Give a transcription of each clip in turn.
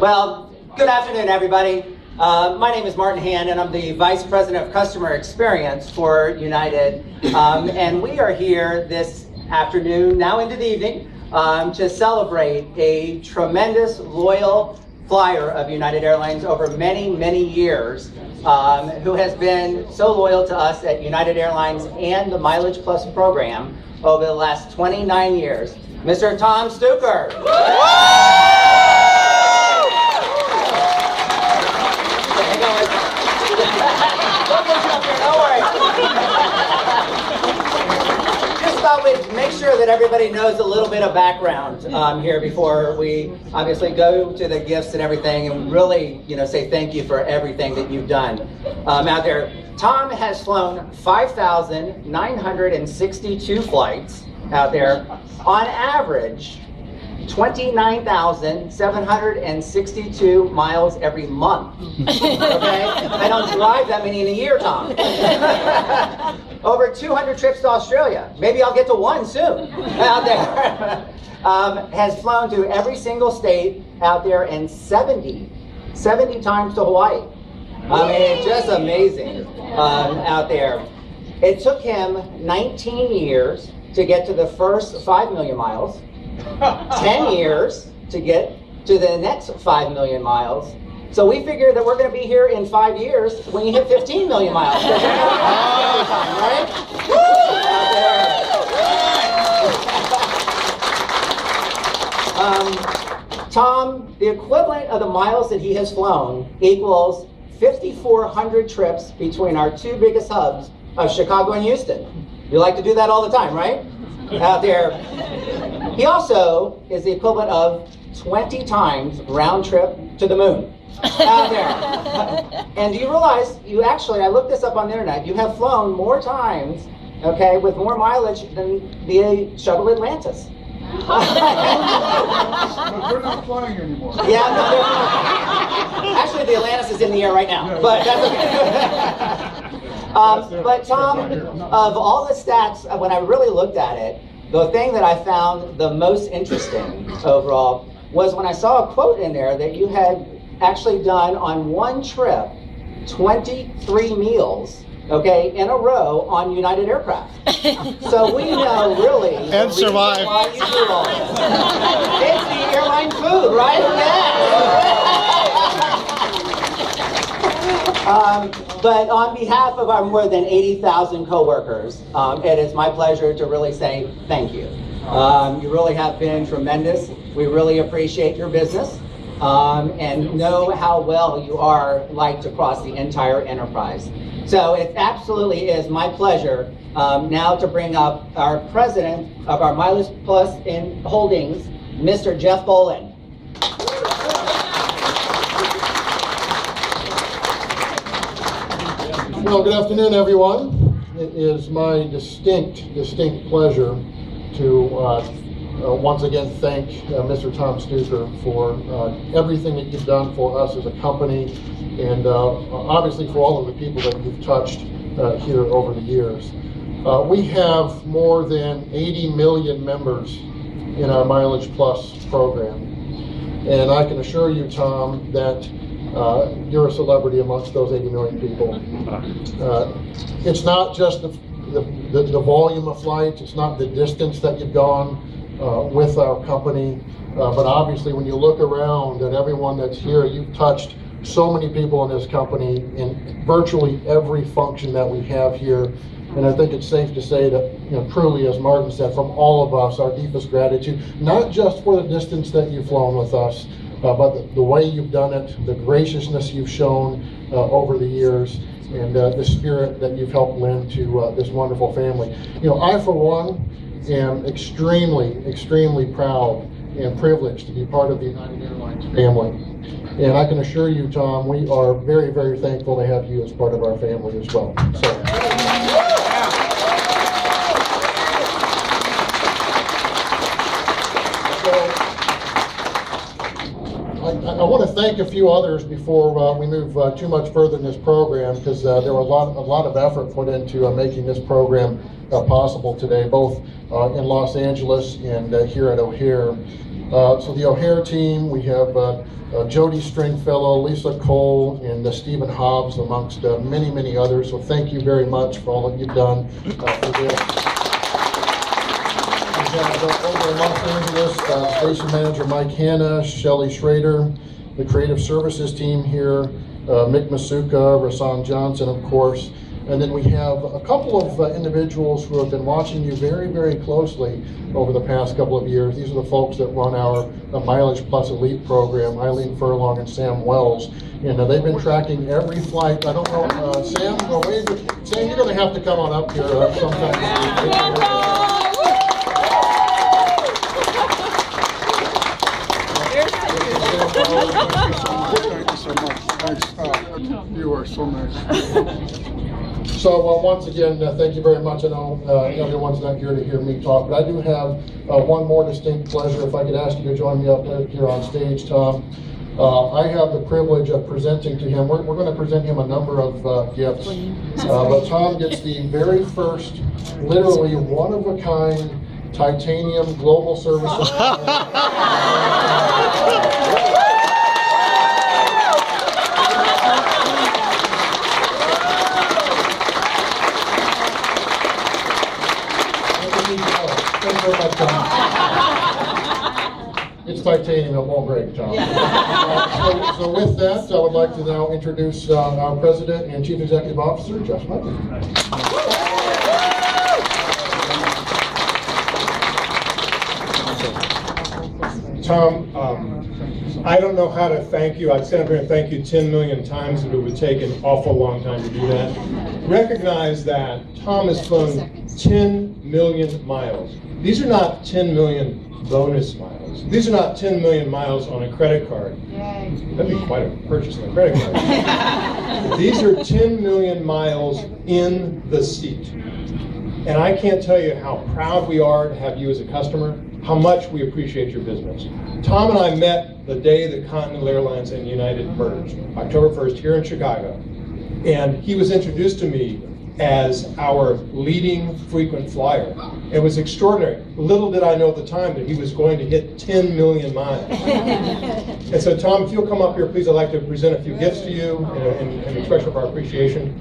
Well, good afternoon, everybody. My name is Martin Hand, and I'm the Vice President of Customer Experience for United. And we are here this afternoon, now into the evening, to celebrate a tremendous, loyal flyer of United Airlines over many, many years, who has been so loyal to us at United Airlines and the Mileage Plus program over the last 29 years, Mr. Tom Stuker. Just thought we'd make sure that everybody knows a little bit of background here before we obviously go to the gifts and everything, and really, say thank you for everything that you've done out there. Tom has flown 5,962 flights out there, on average 29,762 miles every month. Okay? I don't drive that many in a year, Tom. Over 200 trips to Australia. Maybe I'll get to one soon out there. Has flown to every single state out there, and 70 times to Hawaii. I mean, it's just amazing out there. It took him 19 years to get to the first 5 million miles. 10 years to get to the next 5 million miles. So we figured that we're going to be here in 5 years when you hit 15 million miles. Right? Tom, the equivalent of the miles that he has flown equals 5,400 trips between our two biggest hubs of Chicago and Houston. You like to do that all the time, right? Out there. He also is the equivalent of 20 times round trip to the moon out there. And do you realize, I looked this up on the internet, you have flown more times, okay, with more mileage than the shuttle Atlantis. But we're not flying anymore. Yeah, no, they're not. Actually, the Atlantis is in the air right now, but that's okay. But Tom, of all the stats, when I really looked at it, the thing that I found the most interesting overall was when I saw a quote in there that you had actually done on one trip 23 meals, okay, in a row on United aircraft. So we know really and survive. Why you do all this. It's the airline food, right? Yeah. But on behalf of our more than 80,000 coworkers, it is my pleasure to really say thank you. You really have been tremendous. We really appreciate your business and know how well you are liked across the entire enterprise. So it absolutely is my pleasure now to bring up our president of our Mileage Plus in Holdings, Mr. Jeff Bolin. Well, good afternoon, everyone. It is my distinct pleasure to once again thank Mr. Tom Stuker for everything that you've done for us as a company, and obviously for all of the people that you've touched here over the years. We have more than 80 million members in our Mileage Plus program, and I can assure you, Tom, that you're a celebrity amongst those 80 million people. It's not just the volume of flights, it's not the distance that you've gone with our company, but obviously when you look around at everyone that's here, you've touched so many people in this company in virtually every function that we have here. And I think it's safe to say that, truly, as Martin said, from all of us, our deepest gratitude, not just for the distance that you've flown with us, but the way you've done it, the graciousness you've shown over the years, and the spirit that you've helped lend to this wonderful family. I, for one, am extremely proud and privileged to be part of the United Airlines family. And I can assure you, Tom, we are very, very thankful to have you as part of our family as well. I want to thank a few others before we move too much further in this program, because there were a lot of effort put into making this program possible today, both in Los Angeles and here at O'Hare. So the O'Hare team, we have Jody Stringfellow, Lisa Cole, and Stephen Hobbs, amongst many, many others. So thank you very much for all that you've done for this. We have over in Los Angeles, Station Manager Mike Hanna, Shelly Schrader, the Creative Services team here, Mick Masuka, Rasan Johnson, of course. And then we have a couple of individuals who have been watching you very, very closely over the past couple of years. These are the folks that run our Mileage Plus Elite program, Eileen Furlong and Sam Wells. And they've been tracking every flight. I don't know, Sam, Sam, you're going to have to come on up here sometime. Thank you so much. Thanks. You are so nice. So once again, thank you very much. I know everyone's not here to hear me talk, but I do have one more distinct pleasure. If I could ask you to join me up here on stage, Tom. I have the privilege of presenting to him. We're going to present him a number of gifts, but Tom gets the very first, literally one-of-a-kind titanium global service. It's titanium, it won't break, Tom. So with that, I would like to now introduce our President and Chief Executive Officer, Josh Murphy. Tom, I don't know how to thank you. I'd stand up here and thank you 10 million times, but it would take an awful long time to do that. Recognize that Tom has flown 10 million miles. These are not 10 million bonus miles. These are not 10 million miles on a credit card. That'd be quite a purchase on a credit card. These are 10 million miles in the seat. And I can't tell you how proud we are to have you as a customer, how much we appreciate your business. Tom and I met the day that Continental Airlines and United merged, October 1st, here in Chicago. And he was introduced to me as our leading frequent flyer. It was extraordinary. Little did I know at the time that he was going to hit 10 million miles. And so, Tom, if you'll come up here, please, I'd like to present a few gifts to you in expression of our appreciation.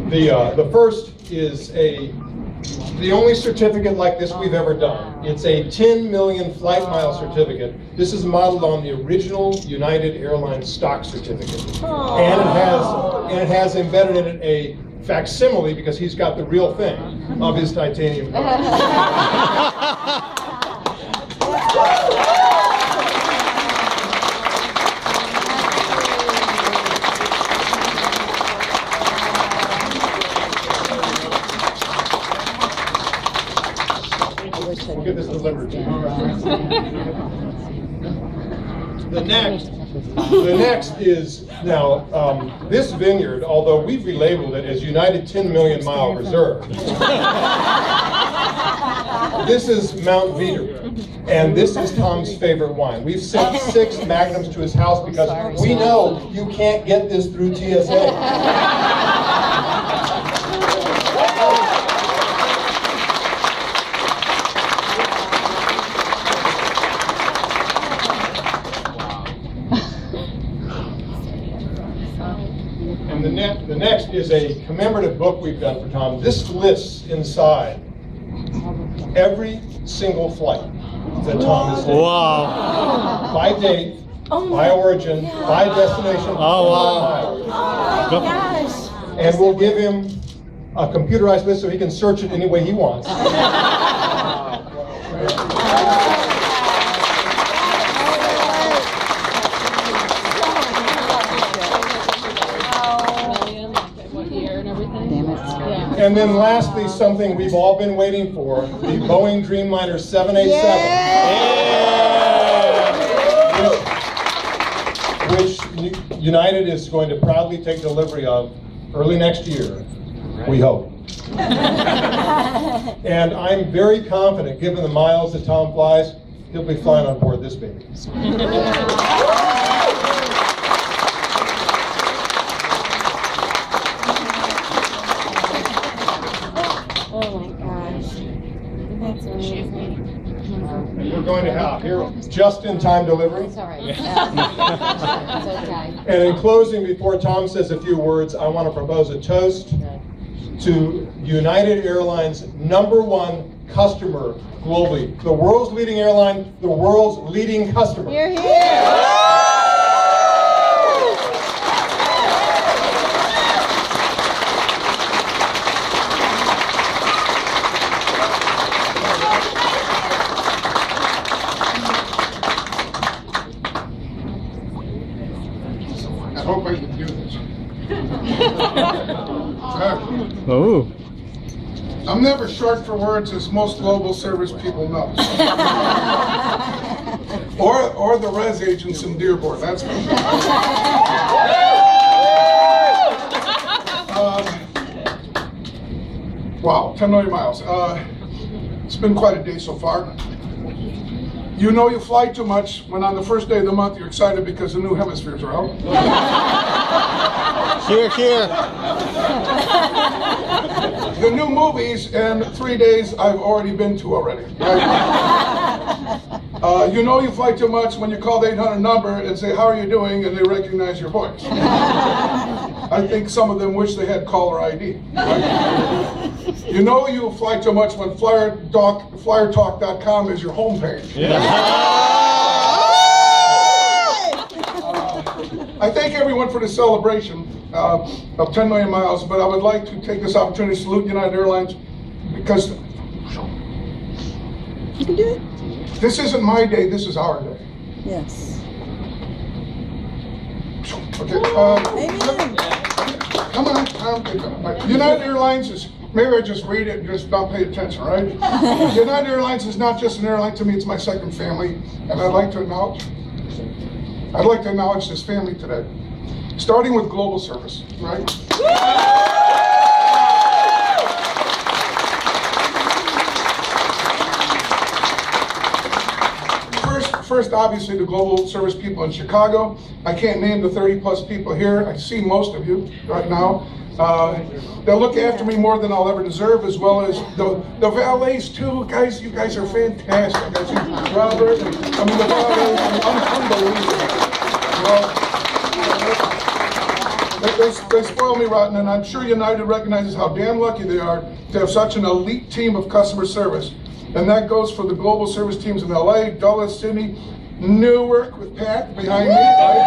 The first is the only certificate like this we've ever done. It's a 10 million flight mile certificate. This is modeled on the original United Airlines stock certificate. And it has embedded in it a facsimile, because he's got the real thing, of his titanium card. We'll get this delivered to you. The next is, now, this vineyard, although we've relabeled it as United 10 Million Mile Reserve, this is Mount Veeder, and this is Tom's favorite wine. We've sent 6 magnums to his house because we know you can't get this through TSA. And the next is a commemorative book we've done for Tom. This lists inside every single flight that Tom has taken. Wow. By date, by origin, by destination. Oh, wow. And we'll give him a computerized list so he can search it any way he wants. And then lastly, something we've all been waiting for, the Boeing Dreamliner 787, which United is going to proudly take delivery of early next year, we hope. And I'm very confident, given the miles that Tom flies, he'll be flying on board this baby. Oh my gosh. That's amazing. And we're going to have here, just-in-time delivery. It's all right. Yeah. It's okay. And in closing, before Tom says a few words, I want to propose a toast to United Airlines' #1 customer globally. The world's leading airline, the world's leading customer. You're here. I hope I can do this. Oh. I'm never short for words, as most global service people know. or the res agents in Dearborn, that's me. Wow, 10 million miles. It's been quite a day so far. You know you fly too much when on the first day of the month you're excited because the new hemispheres are out. Here, here. The new movies and 3 days I've already been to already. Right? You know you fly too much when you call the 800 number and say, how are you doing? And they recognize your voice. I think some of them wish they had caller ID. Right? You know you fly too much when flyertalk.com is your homepage. Yeah. I thank everyone for the celebration of 10 million miles, but I would like to take this opportunity to salute United Airlines because You can do it. this isn't my day, this is our day. Yes. Okay, Amen. come on. United Airlines is, maybe I just read it and just don't pay attention, right? United Airlines is not just an airline to me, it's my second family, and I'd like to acknowledge this family today. Starting with global service, right? First, obviously, the global service people in Chicago. I can't name the 30+ people here. I see most of you right now. They'll look after me more than I'll ever deserve, as well as the valets too. Guys, you guys are fantastic. I see Robert, the valets, unbelievable. They spoil me rotten, and I'm sure United recognizes how damn lucky they are to have such an elite team of customer service. And that goes for the global service teams in LA, Dulles, Sydney, Newark with Pat behind me, right?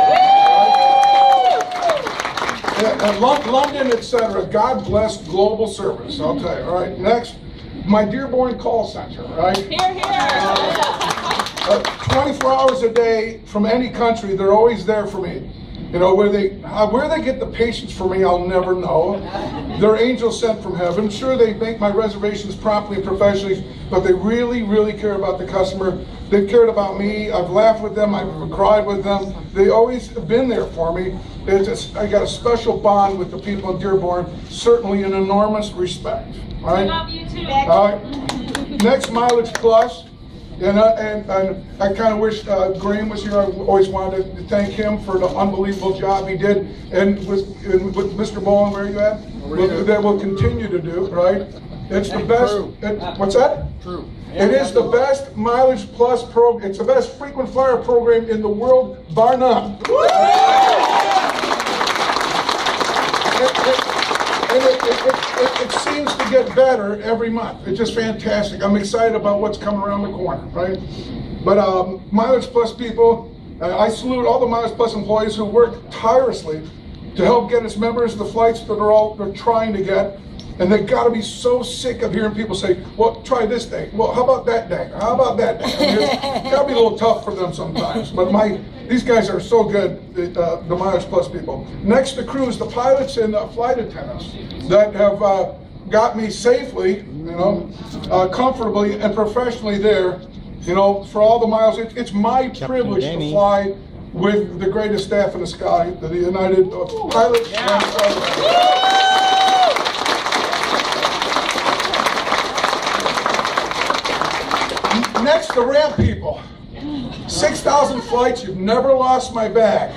And London, etc. God bless global service, I'll tell you. All right, next, my Dearborn call center, right? Here, here. 24 hours a day from any country, they're always there for me. You know, where they get the patience for me, I'll never know. They're angels sent from heaven. Sure, they make my reservations promptly and professionally, but they really, really care about the customer. They've cared about me. I've laughed with them. I've cried with them. They always have been there for me. I got a special bond with the people in Dearborn, certainly an enormous respect. All right? Love you too. All right. Next, Mileage Plus. And I kind of wish Graham was here. I always wanted to thank him for the unbelievable job he did. And with Mr. Bowen, where are you at? That will continue to do, right? It's the best. What's that? True. It is the best Mileage Plus program. It's the best frequent flyer program in the world, bar none. And it seems to get better every month. It's just fantastic. I'm excited about what's coming around the corner, right? But Mileage Plus people, I salute all the Mileage Plus employees who work tirelessly to help get us members of the flights that they're trying to get. And they got to be so sick of hearing people say, well, try this day. Well, how about that day? How about that day? I mean, it's got to be a little tough for them sometimes. But these guys are so good, the Mileage Plus people. Next, the crews, the pilots and flight attendants that have got me safely, comfortably and professionally there, for all the miles. It's my privilege to fly with the greatest staff in the sky, the United pilots. Next, the ramp people. 6,000 flights, you've never lost my bag.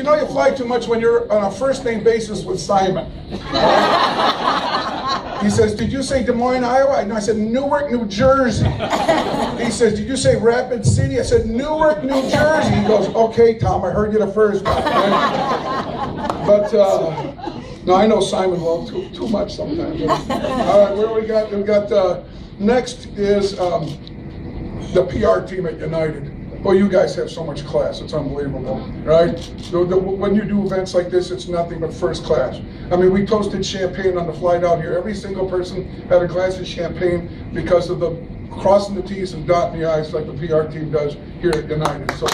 know you fly too much when you're on a first name basis with Simon. He says, did you say Des Moines, Iowa? And I said, Newark, New Jersey. He says, did you say Rapid City? I said, Newark, New Jersey. He goes, okay, Tom, I heard you the first time. But, no, I know Simon well too much sometimes. All right, where we got? We got, next is the PR team at United. Well, you guys have so much class, it's unbelievable, right? When you do events like this, it's nothing but first class. I mean, we toasted champagne on the flight out here. Every single person had a glass of champagne because of the crossing the T's and dotting the I's like the PR team does here at United. So,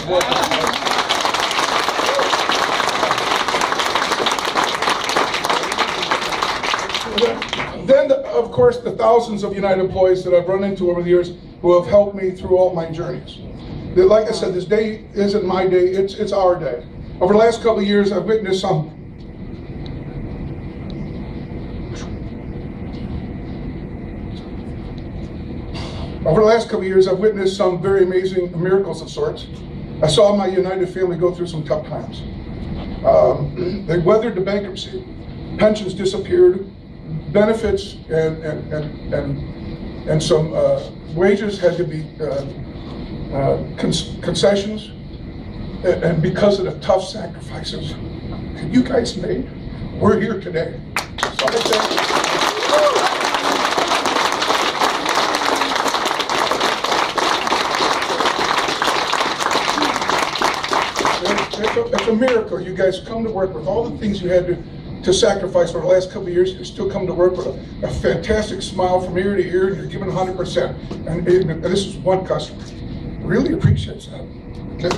then, of course, the thousands of United employees that I've run into over the years who have helped me through all my journeys. Like I said, this day isn't my day, it's our day. Over the last couple of years, I've witnessed some very amazing miracles of sorts. I saw my United family go through some tough times. They weathered the bankruptcy. Pensions disappeared. Benefits and some wages had to be concessions, and because of the tough sacrifices that you guys made, we're here today. So it's a miracle. You guys come to work with all the things you had to sacrifice for the last couple of years. You still come to work with a fantastic smile from ear to ear, and you're giving 100%. And this is one customer. Really appreciates that. Okay.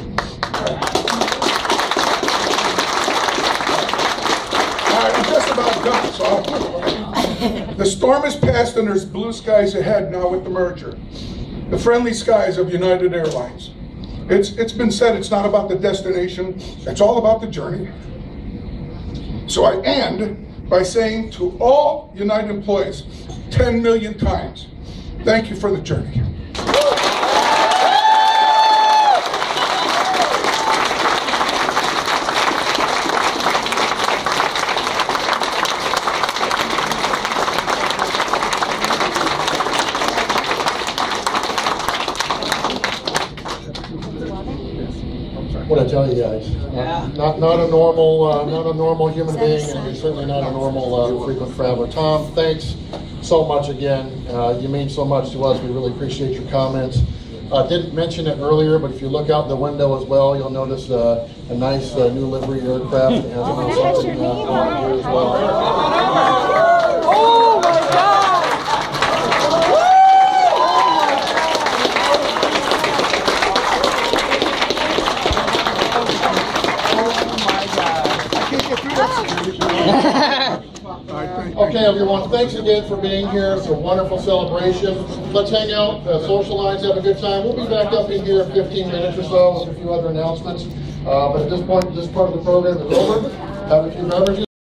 All right, I'm just about done. So the storm is past, and there's blue skies ahead now with the merger. The friendly skies of United Airlines. It's been said it's not about the destination, it's all about the journey. So I end by saying to all United employees 10 million times, thank you for the journey. What I tell you guys, not a normal human being, and you're certainly not a normal frequent traveler. Tom, thanks so much again. You mean so much to us. We really appreciate your comments. Didn't mention it earlier, but if you look out the window as well, you'll notice a nice new livery aircraft and something on here as well. Oh my God! Okay, everyone, thanks again for being here. It's a wonderful celebration. Let's hang out, socialize, have a good time. We'll be back up in here in 15 minutes or so with a few other announcements. But at this point, this part of the program is over. Have a few beverages.